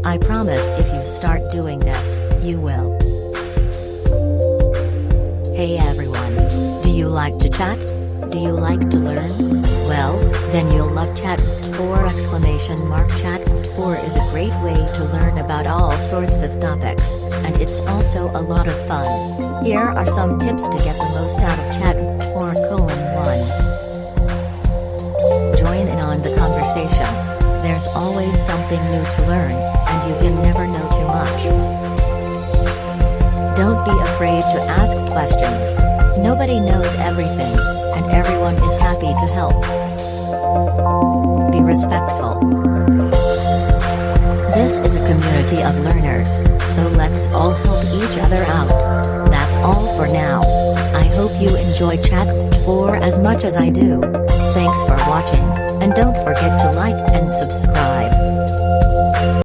I promise if you start doing this, you will. Hey everyone. Do you like to chat? Do you like to learn? Well, then you'll love Chat4! Chat4 is a great way to learn about all sorts of topics, and it's also a lot of fun. Here are some tips to get the most out of Chat4: 1. Join in on the conversation. There's always something new to learn, and you can never know too much. Don't be afraid to ask questions. Nobody knows everything, and everyone is happy to help. Be respectful. This is a community of learners, so let's all help each other out. That's all for now. I hope you enjoy Chat4 as much as I do. Thanks for watching, and don't forget to like and subscribe.